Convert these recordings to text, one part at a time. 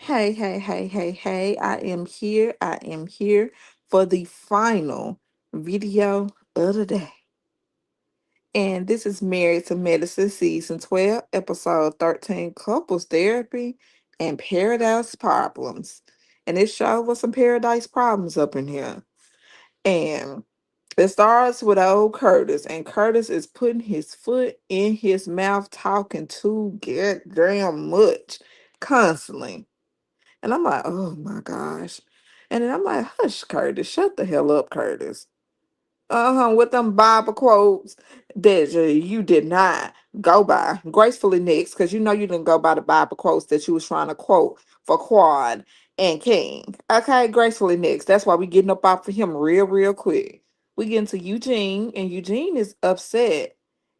Hey, hey, hey, hey, hey. I am here. I am here for the final video of the day. And this is Married to Medicine Season 12, Episode 13, Couples Therapy and Paradise Problems. And it shows us some paradise problems up in here. And it starts with old Curtis, and Curtis is putting his foot in his mouth, talking too goddamn much constantly. And I'm like, oh my gosh. And then I'm like, hush, Curtis, shut the hell up, Curtis. With them Bible quotes that you did not go by gracefully next, because you know you didn't go by the Bible quotes that you was trying to quote for Quad and King. Okay, gracefully next. That's why we getting up off of him real quick. We get into Eugene, and Eugene is upset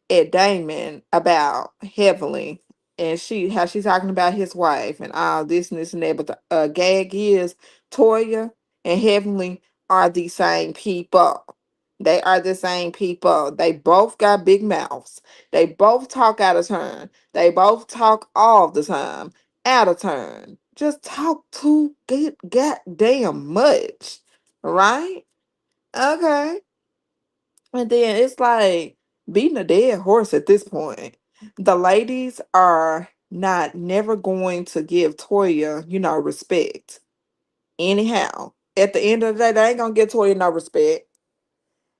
at Damon about Heavenly, and how she's talking about his wife and all this and this and that. But the gag is Toya and Heavenly are the same people. They are the same people. They both got big mouths. They both talk out of turn. They both talk all the time out of turn. Just talk too goddamn much. Right? Okay. And then it's like beating a dead horse at this point. The ladies are not never going to give Toya, respect. Anyhow, at the end of the day, they ain't gonna give Toya no respect.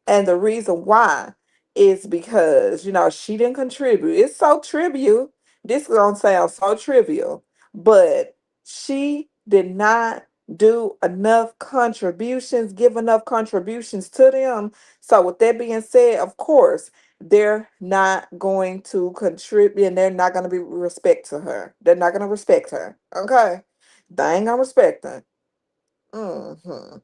And the reason why is because, she didn't contribute. It's so trivial. This is going to sound so trivial, but she did not do enough contributions, give enough contributions to them. So, with that being said, of course, they're not going to contribute and they're not going to be respect to her. They're not going to respect her. Okay? They ain't going to respect her. Hmm.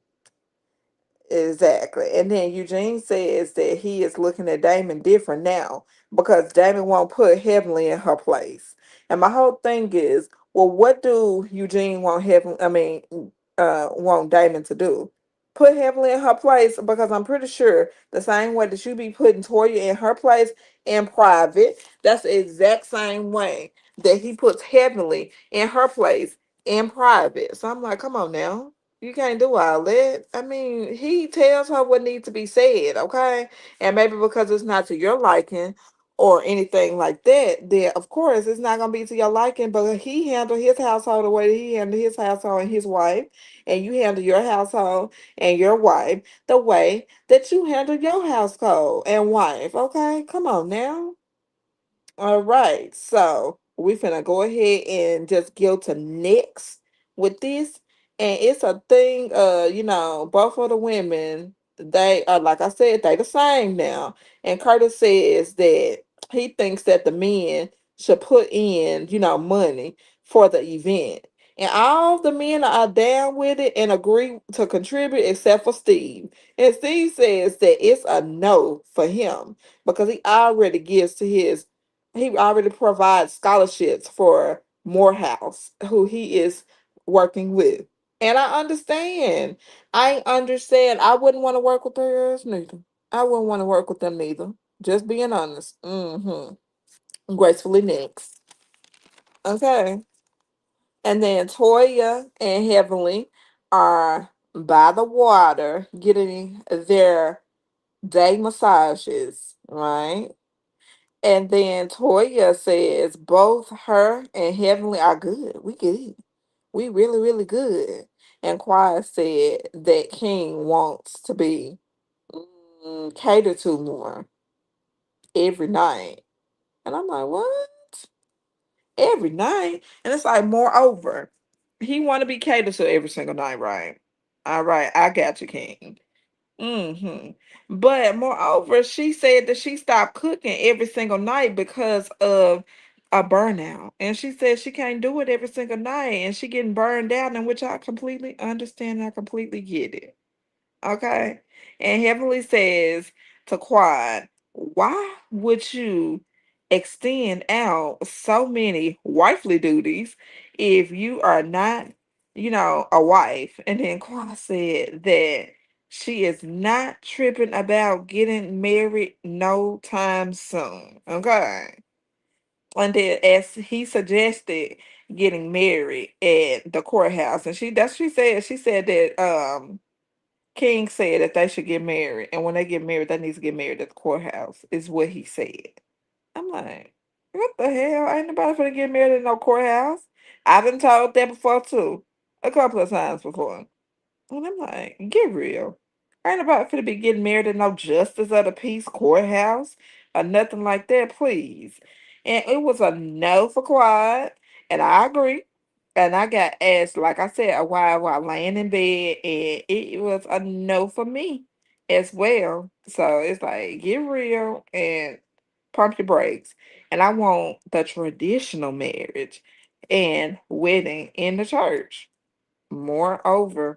Exactly. And then Eugene says that he is looking at Damon different now because Damon won't put Heavenly in her place. And my whole thing is, well, what do Eugene want Damon to do? Put Heavenly in her place, because I'm pretty sure the same way that you be putting Toya in her place in private, that's the exact same way that he puts Heavenly in her place in private. So I'm like, come on now. You can't do all that. I mean, he tells her what needs to be said, okay? And maybe because it's not to your liking or anything like that, then of course it's not gonna be to your liking. But he handled his household the way that he handled his household and his wife, and you handle your household and your wife the way that you handle your household and wife. Okay, come on now. All right, so we finna go ahead and just go to next with this. And it's a thing, both of the women, they are, like I said, they the same now. And Curtis says that he thinks that the men should put in, money for the event. And all the men are down with it and agree to contribute except for Steve. And Steve says that it's a no for him because he already provides scholarships for Morehouse, who he is working with. And I understand. I understand. I wouldn't want to work with theirs neither. I wouldn't want to work with them neither. Just being honest. Gracefully next. Okay. And then Toya and Heavenly are by the water getting their day massages, right? And then Toya says both her and Heavenly are good. We good. We really good. And Quiet said that King wants to be catered to more every night. And I'm like, what? Every night? And it's like, moreover, he want to be catered to every single night, right? All right, I got you, King. But moreover, she said that she stopped cooking every single night because of a burnout. And she said she can't do it every single night and she getting burned out, in which I completely understand. I completely get it. Okay. And Heavenly says to Quad, why would you extend out so many wifely duties if you are not, a wife? And then Quad said that she is not tripping about getting married no time soon. Okay. And then as he suggested getting married at the courthouse, and she said that King said that they should get married, and when they get married, they need to get married at the courthouse, is what he said. I'm like, what the hell? Ain't nobody finna get married in no courthouse. I've been told that before too, a couple of times before. And I'm like, get real. Ain't nobody finna be getting married in no justice of the peace courthouse or nothing like that, please. And it was a no for Quad, and I agree. And I got asked, like I said, a while laying in bed, and it was a no for me as well. So it's like, get real and pump your brakes. And I want the traditional marriage and wedding in the church. Moreover,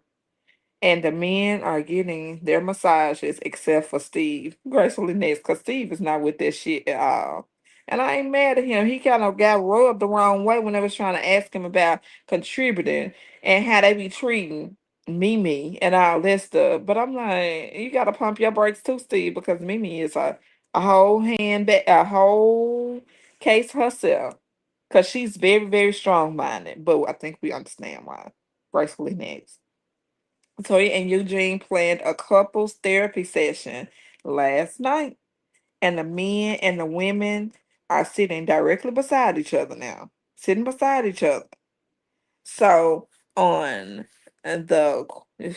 and the men are getting their massages except for Steve. Gracefully next, because Steve is not with that shit at all. And I ain't mad at him. He kind of got rubbed the wrong way when I was trying to ask him about contributing and how they be treating Mimi and all that stuff. But I'm like, you gotta pump your brakes too, Steve, because Mimi is a whole a whole case herself. Cause she's very, very strong minded. But I think we understand why. Gracefully next. Toya and Eugene planned a couples therapy session last night, and the men and the women are sitting directly beside each other now, sitting beside each other. So on the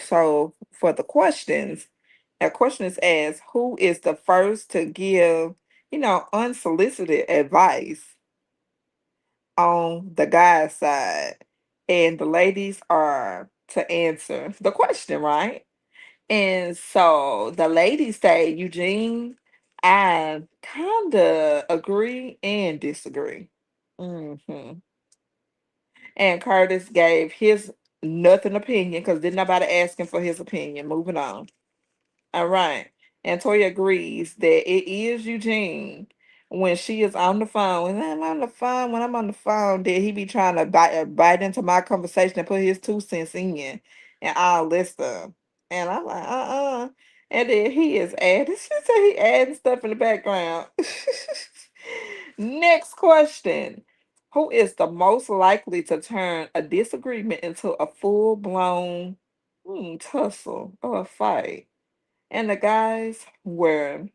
so for the questions, a question is asked: Who is the first to give, unsolicited advice on the guy's side? And the ladies are to answer the question, right? And so the ladies say, Eugene, I kind of agree and disagree. hmm And Curtis gave his nothing opinion because did nobody ask him for his opinion. Moving on. All right. And Toya agrees that it is Eugene when she is on the phone. And I'm on the phone. When I'm on the phone, that he be trying to bite into my conversation and put his 2 cents in and all this stuff. And I'm like, And then he is adding, she said he adding stuff in the background. Next question. Who is the most likely to turn a disagreement into a full blown tussle or a fight? And the guys were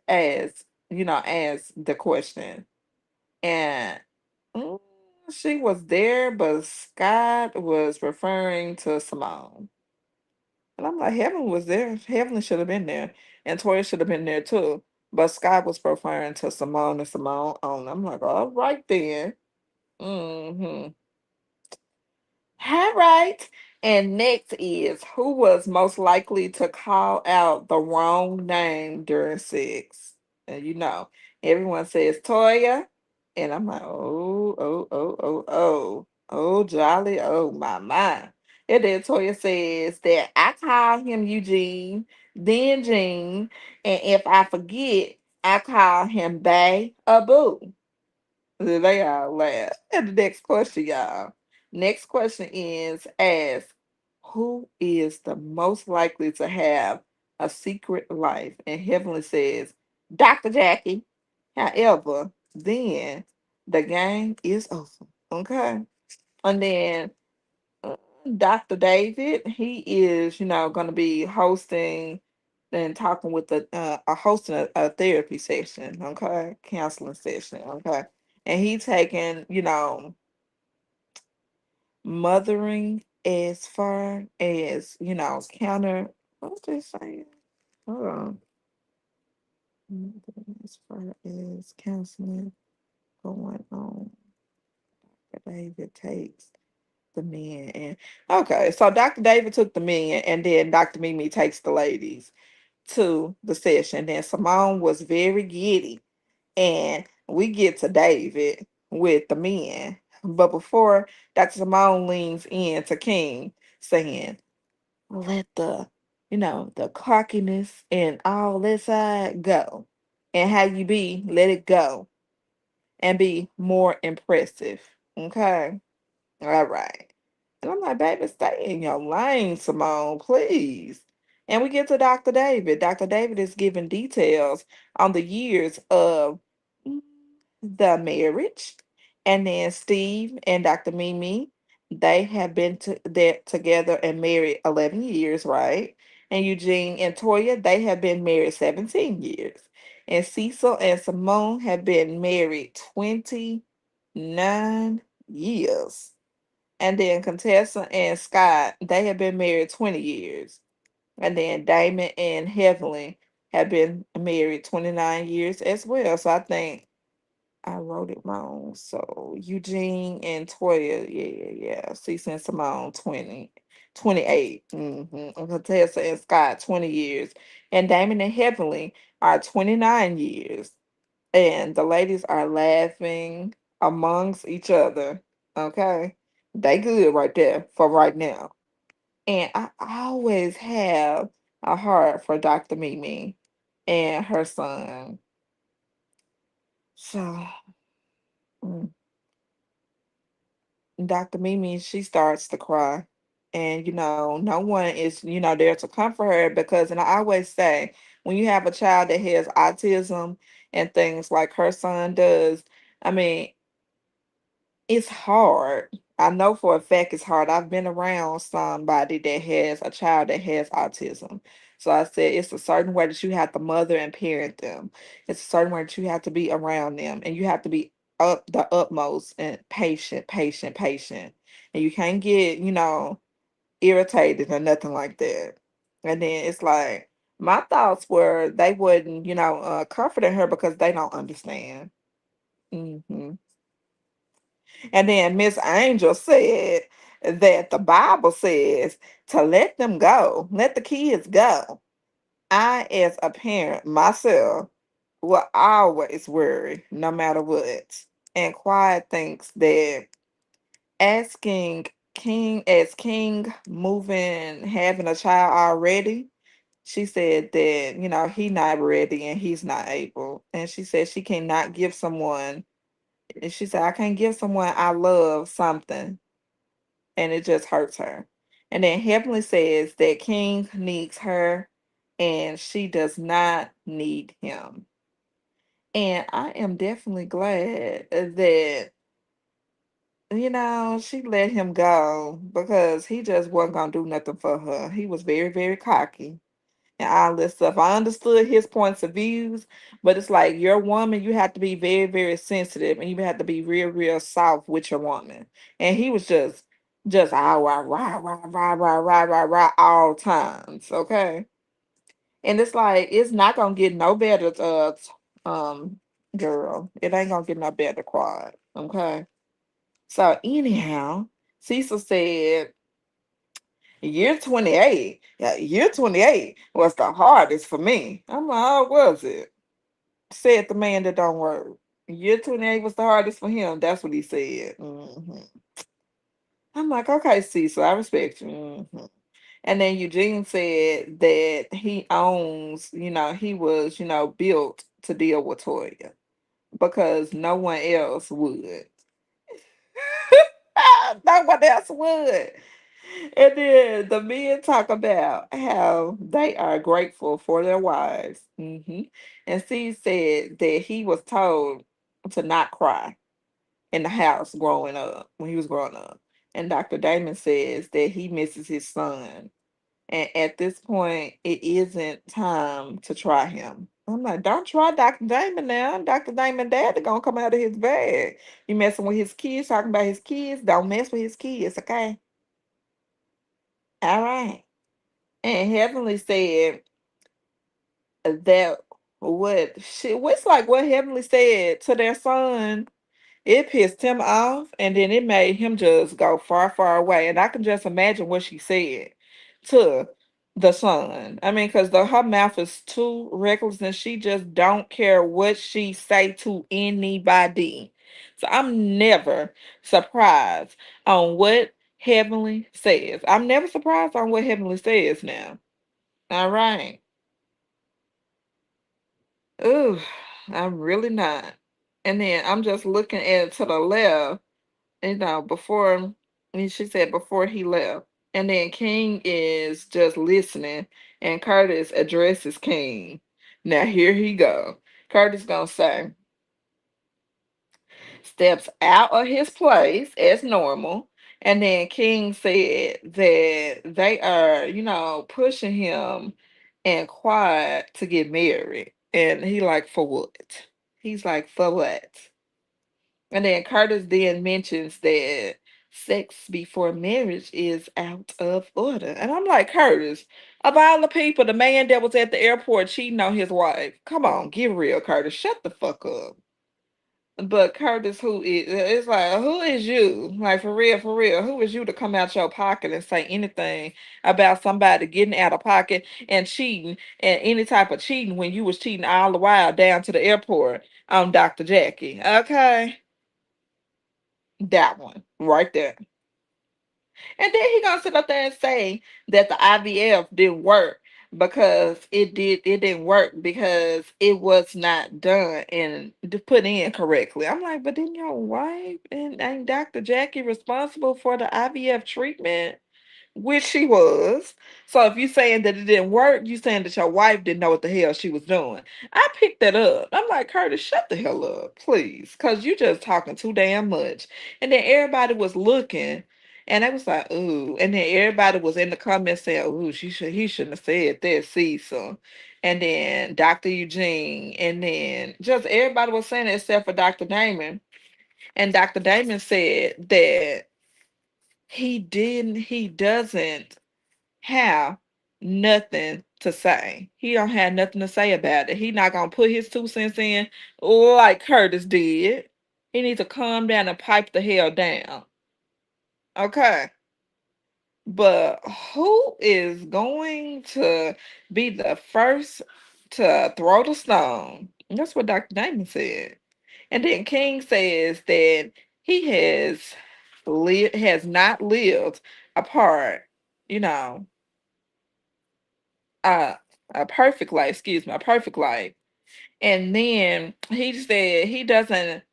asked the question. And mm, she was there, but Scott was referring to Simone. And I'm like, Heaven was there. Heaven should have been there. And Toya should have been there too. But Scott was referring to Simone and Simone only. I'm like, all right then. hmm All right. And next is who was most likely to call out the wrong name during sex? And everyone says Toya. And I'm like, oh, jolly, oh, my. And then Toya says that I call him Eugene, then Gene, and if I forget, I call him Bay or Boo. They all laugh. And the next question, y'all. Next question is ask who is the most likely to have a secret life? And Heavenly says, Dr. Jackie. However, then the game is over. Okay. And then uh, Dr. David, he is, going to be hosting and talking with hosting a therapy session, okay, counseling session, okay, and he taking, mothering as far as counter. What's they saying? Hold on. Mothering as far as counseling going on. Dr. David takes the men and okay, so Dr. David took the men and then Dr. Mimi takes the ladies to the session. Then Simone was very giddy, and we get to David with the men. But before Dr. Simone leans in to King, saying, let the cockiness and all that side go. And how you be, let it go and be more impressive. Okay. All right. And I'm like, baby, stay in your lane, Simone, please. And we get to Dr. David. Dr. David is giving details on the years of the marriage. And then Steve and Dr. Mimi, they have been there together and married 11 years, right? And Eugene and Toya, they have been married 17 years. And Cecil and Simone have been married 29 years. And then Contessa and Scott, they have been married 20 years. And then Damon and Heavenly have been married 29 years as well. So I think I wrote it wrong. So Eugene and Toya, yeah. Cece and Simone, 28. And Contessa and Scott, 20 years. And Damon and Heavenly are 29 years. And the ladies are laughing amongst each other. Okay. They good right there for right now. And I always have a heart for Dr. Mimi and her son. So mm, Dr. Mimi, she starts to cry. And no one is, there to comfort her because, and I always say, when you have a child that has autism and things like her son does, I mean, it's hard. I know for a fact it's hard. I've been around somebody that has a child that has autism. So I said it's a certain way that you have to mother and parent them. It's a certain way that you have to be around them and you have to be up the utmost and patient, patient, patient. And you can't get, irritated or nothing like that. And then it's like my thoughts were they wouldn't, comforting her because they don't understand. Hmm. And then Miss Angel said that the Bible says to let them go, let the kids go. I, as a parent myself, will always worry no matter what. And Quiet thinks that asking King moving, having a child already, she said that, he not ready and he's not able. And she said she cannot give someone, and she said, I can't give someone I love something and it just hurts her. And then Heavenly says that King needs her and she does not need him. And I am definitely glad that, she let him go because he just wasn't going to do nothing for her. He was very, very cocky and all this stuff. I understood his points of views, but it's like you're a woman, you have to be very, very sensitive and you have to be real, real soft with your woman. And he was just rah all times, okay? And it's like it's not gonna get no better, um, girl. It ain't gonna get no better, quad. Okay. So anyhow, Cecil said year 28. Yeah, year 28 was the hardest for me. I'm like, how was it? Said the man that don't work. Year 28 was the hardest for him. That's what he said. I'm like, okay, Cecil, I respect you. And then Eugene said that he owns, he was, built to deal with Toya because no one else would. No one else would. And then the men talk about how they are grateful for their wives. And C said that he was told to not cry in the house growing up, when he was growing up. And Dr. Damon says that he misses his son. And at this point, it isn't time to try him. I'm like, don't try Dr. Damon now. Dr. Damon dad gonna come out of his bag. You messing with his kids, talking about his kids. Don't mess with his kids, okay? All right. And Heavenly said that what's like what Heavenly said to their son, it pissed him off and then it made him just go far, far away. And I can just imagine what she said to the son. I mean, because her mouth is too reckless and she just don't care what she say to anybody. So I'm never surprised on what Heavenly says. I'm never surprised on what Heavenly says now. All right. Ooh, I'm really not. And then I'm just looking at to the left, before, and she said before he left. And then King is just listening, and Curtis addresses King. Now here he go. Curtis gonna say, steps out of his place as normal. And then King said that they are, pushing him and Quiet to get married. And he like, for what? He's like, for what? And then Curtis then mentions that sex before marriage is out of order. And I'm like, Curtis, of all the people, the man that was at the airport cheating on his wife, come on, get real, Curtis. Shut the fuck up. But Curtis, it's like, who is you? Like, for real, who is you to come out your pocket and say anything about somebody getting out of pocket and cheating and any type of cheating when you was cheating all the while down to the airport on Dr. Jackie? Okay, that one right there. And then he gonna sit up there and say that the IVF didn't work because it didn't work because it was not done and put in correctly. I'm like, but didn't your wife and Dr. Jackie responsible for the IVF treatment? Which she was. So if you saying that it didn't work, you saying that your wife didn't know what the hell she was doing. I picked that up. I'm like, Curtis, shut the hell up, please. Cause you just talking too damn much. And then everybody was looking and I was like, ooh. And then everybody was in the comments saying, ooh, he shouldn't have said that, Cecil. And then Dr. Eugene. And then just everybody was saying it except for Dr. Damon. And Dr. Damon said that he doesn't have nothing to say. He don't have nothing to say about it. He not gonna put his 2 cents in like Curtis did. He needs to calm down and pipe the hell down. Okay. But who is going to be the first to throw the stone? That's what Dr. Damon said. And then King says that he has not lived apart, you know, uh, a perfect life, excuse me, a perfect life. And then he said he doesn't,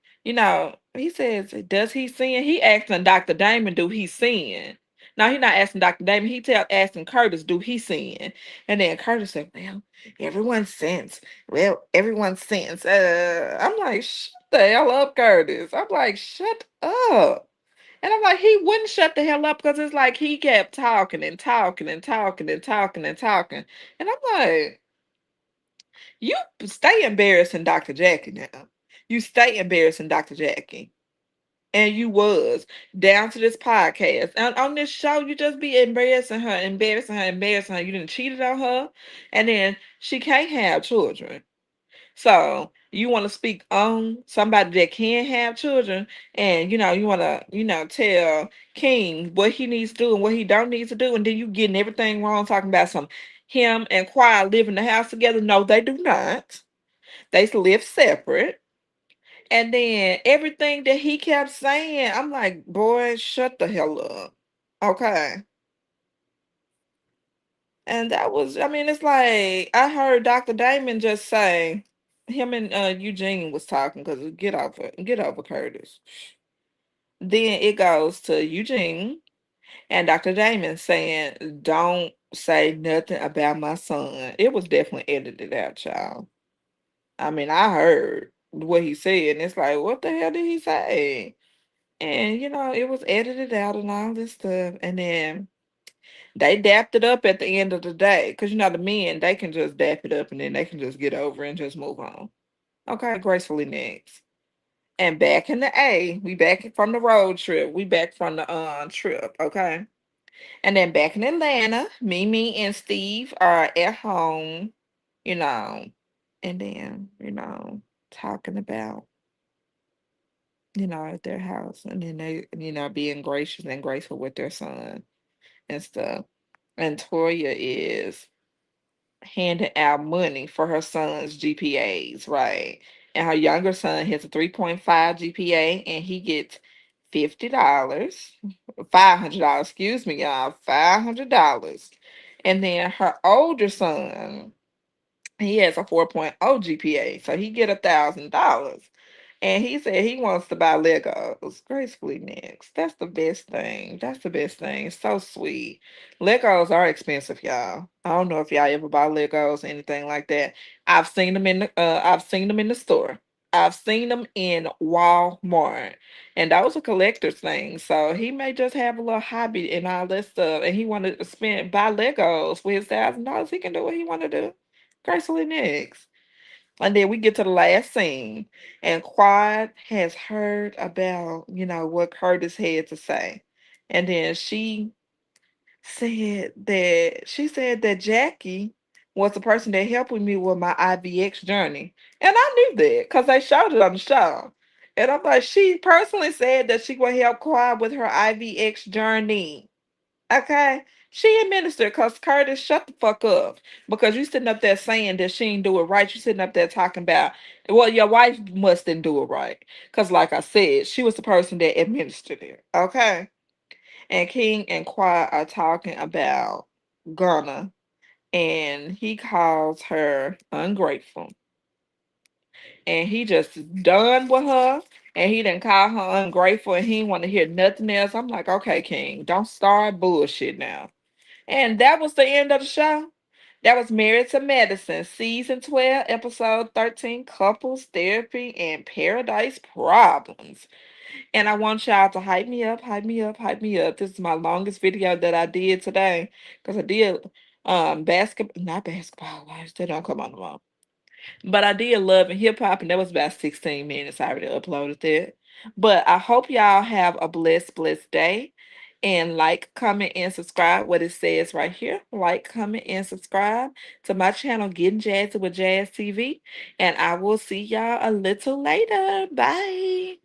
he says, does he sin? He asking Dr. Damon, do he sin? No, he not asking Dr. Damon. Asking Curtis, do he sin? And then Curtis said, well, everyone sins. Well, everyone sins. I'm like, shut the hell up, Curtis. I'm like, shut up. And I'm like, he wouldn't shut the hell up because it's like he kept talking and talking and talking and talking and talking. And I'm like, you stay embarrassing Dr. Jackie now. You stay embarrassing Dr. Jackie. And you was down to this podcast. And on this show, you just be embarrassing her, embarrassing her, embarrassing her. You didn't cheated on her. And then she can't have children. So you want to speak on somebody that can have children, and you want to tell King what he needs to do and what he don't need to do, and then you getting everything wrong talking about some him and Quiet live in the house together. No, they do not. They live separate. And then everything that he kept saying, I'm like, boy, shut the hell up. Okay. And that was, I mean, it's like I heard Dr. Damon just say him and Eugene was talking because get over Curtis. Then it goes to Eugene and Dr. Damon saying, don't say nothing about my son. It was definitely edited out, y'all. I mean, I heard what he said, and it's like, what the hell did he say? And it was edited out and all this stuff. And then they dapped it up at the end of the day. Because the men, they can just dap it up and then they can just get over and just move on. Okay, gracefully next. And back in the A, we back from the road trip. We back from the trip, okay? And then back in Atlanta, Mimi and Steve are at home, you know, and then, talking about, at their house. And then they, being gracious and graceful with their son and stuff. And Toya is handing out money for her son's GPAs, right? And her younger son has a 3.5 GPA and he gets $50, $500, excuse me, y'all, $500. And then her older son, he has a 4.0 GPA, so he get $1,000. And he said he wants to buy Legos. Gracefully next. That's the best thing. That's the best thing. It's so sweet. Legos are expensive, y'all. I don't know if y'all ever buy Legos, anything like that. I've seen them in the store. I've seen them in Walmart, and those are collector's things. So he may just have a little hobby and all that stuff, and he wanted to spend buy Legos for his $1,000. He can do what he want to do. Gracefully next. And then we get to the last scene, and Quad has heard about, what Curtis had to say. And then she said that Jackie was the person that helped me with my IVX journey. And I knew that because they showed it on the show. And I'm like, she personally said that she would help Quad with her IVX journey. Okay. She administered because Curtis, shut the fuck up. Because you sitting up there saying that she didn't do it right. You sitting up there talking about, well, your wife must didn't do it right. Because, like I said, she was the person that administered it. Okay. And King and Quiet are talking about Gunna. And he calls her ungrateful. And he just done with her. And he didn't call her ungrateful. And he didn't want to hear nothing else. I'm like, okay, King, don't start bullshit now. And that was the end of the show. That was Married to Medicine, Season 12, Episode 13, Couples Therapy and Paradise Problems. And I want y'all to hype me up, hype me up, hype me up. This is my longest video that I did today because I did basketball, not basketball wives, they don't come on the wall. But I did Love and Hip Hop, and that was about 16 minutes. I already uploaded that. But I hope y'all have a blessed day. And like, comment, and subscribe. What it says right here. Like, comment, and subscribe to my channel, Getting Jazzy with Jazz TV. And I will see y'all a little later. Bye.